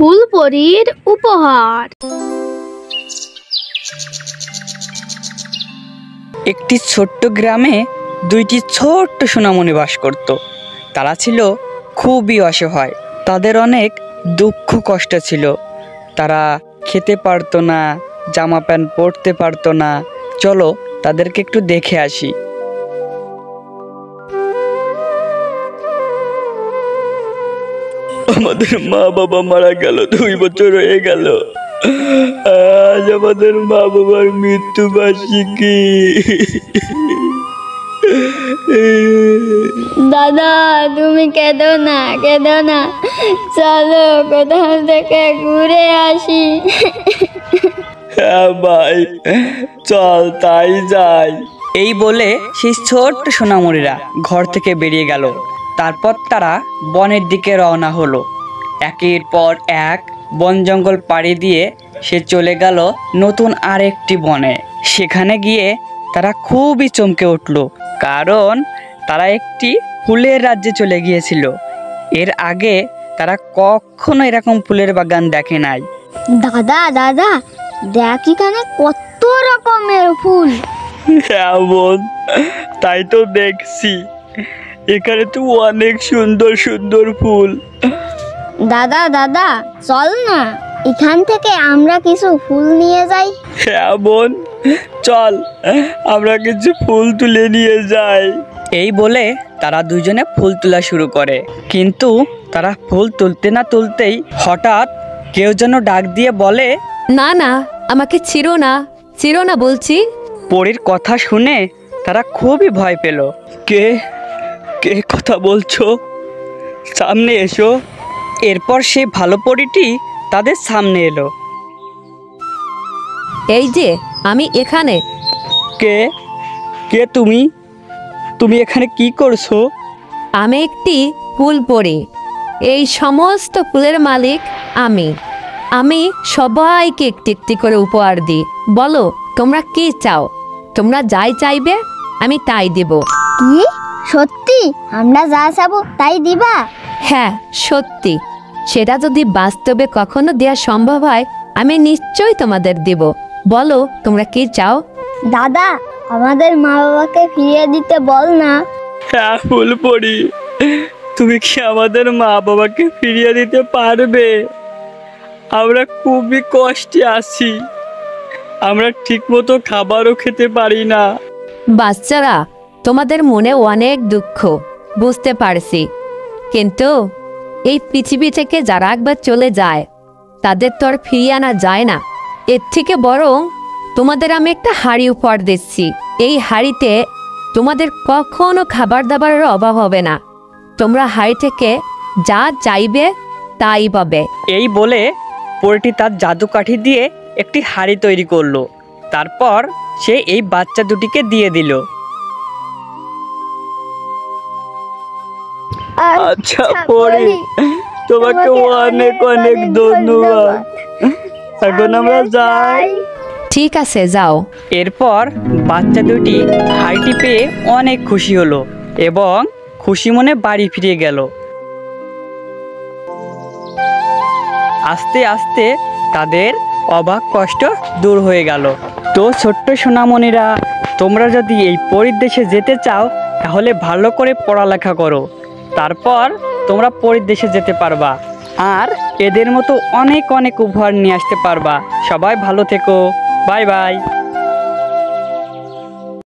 ফুলপরীর উপহার। একটি ছোট্ট গ্রামে দুইটি ছোট্ট সোনামণি বাস করত। তারা ছিল খুবই অসহায়। তাদের অনেক দুঃখ কষ্ট ছিল। তারা খেতে পারতো না, জামা প্যান্ট পরতে পারতো না। চলো তাদেরকে একটু দেখে আসি। আমাদের মা বাবা মারা গেল, 2 বছর হয়ে গেল। আজ আমাদের মা বাবার মৃত্যু বার্ষিকী। দাদা তুমি কেঁদো না, কেঁদো না, চলো কোথাও থেকে ঘুরে আসি। হ্যাঁ ভাই, চল তাই যাই। এই বলে সেই ছোট্ট সোনামণিরা ঘর থেকে বেরিয়ে গেল। তারপর তারা বনের দিকে রওনা হলো। একের পর এক বন জঙ্গল পাড়ি দিয়ে সে চলে গেল নতুন আরেকটি বনে। সেখানে গিয়ে তারা খুবই চমকে উঠল, কারণ তারা একটি ফুলের রাজ্যে চলে গিয়েছিল। এর আগে তারা কখনো এরকম ফুলের বাগান দেখে নাই। দাদা দাদা দেখ এখানে কত রকমের ফুল। হ্যাঁ বোন, তাই তো দেখছি। এখানে তো অনেক সুন্দর সুন্দর ফুল। দাদা দাদা চল না, এখান থেকে আমরা কিছু ফুল নিয়ে যাই। হ্যাঁ বোন, চল আমরা কিছু ফুল তুলে নিয়ে যাই। এই বলে তারা দুজনে ফুল তোলা শুরু করে। কিন্তু তারা ফুল তুলতে না তুলতেই হঠাৎ কেউ যেন ডাক দিয়ে বলে, না না, আমাকে ছিড়ো না, ছিড়ো না বলছি। পরীর কথা শুনে তারা খুবই ভয় পেল। কে কে কথা বলছো? সামনে এসো। এরপর সেই ভালো পরীটি তাদের সামনে এলো। এই যে আমি এখানে। কে কে তুমি? তুমি এখানে কি করছো? আমি একটি ফুল পরি। এই সমস্ত ফুলের মালিক আমি। আমি সবাইকে একটি একটি করে উপহার দিই। বলো তোমরা কি চাও? তোমরা যাই চাইবে আমি তাই দেব। কি সত্যি? আমরা যা চাবো তাই দিবা? হ্যাঁ সত্যি। সেটা যদি বাস্তবে কখনো দেওয়া সম্ভব হয় আমি নিশ্চয়ই তোমাদের দেব। বলো তোমরা কি চাও? দাদা আমাদের মা বাবাকে ফিরিয়ে দিতে বল না। হ্যাঁ ফুলপরি, তুমি কি আমাদের মা বাবাকে ফিরিয়ে দিতে পারবে? আমরা খুবই কষ্টে আছি। আমরা ঠিকমতো খাবারও খেতে পারি না। বাচ্চারা, তোমাদের মনে অনেক দুঃখ বুঝতে পারছি, কিন্তু এই পৃথিবী থেকে যারা একবার চলে যায় তাদের তো আর ফিরিয়ে আনা যায় না। এর থেকে বরং তোমাদের আমি একটা হাঁড়ি উপহার দিচ্ছি। এই হাঁড়িতে তোমাদের কখনো খাবার দাবারের অভাব হবে না। তোমরা হাঁড়ি থেকে যা চাইবে তাই পাবে। এই বলে পরীটি তার জাদু কাঠি দিয়ে একটি হাঁড়ি তৈরি করলো। তারপর সে এই বাচ্চা দুটিকে দিয়ে দিল। আচ্ছা পরী, তোমাকে অনেক অনেক ধন্যবাদ। এখন আমরা যাই। ঠিক আছে যাও। এরপর বাচ্চা দুটি হাঁড়িটি পেয়ে অনেক খুশি হলো এবং খুশি মনে বাড়ি ফিরে গেল। আস্তে আস্তে তাদের অভাব কষ্ট দূর হয়ে গেল। তো ছোট্ট সোনামণিরা, তোমরা যদি এই পরীর দেশে যেতে চাও তাহলে ভালো করে পড়ালেখা করো। তারপর তোমরা পরীর দেশে যেতে পারবা আর এদের মতো অনেক অনেক উপহার নিয়ে আসতে পারবা। সবাই ভালো থেকো। Bye bye.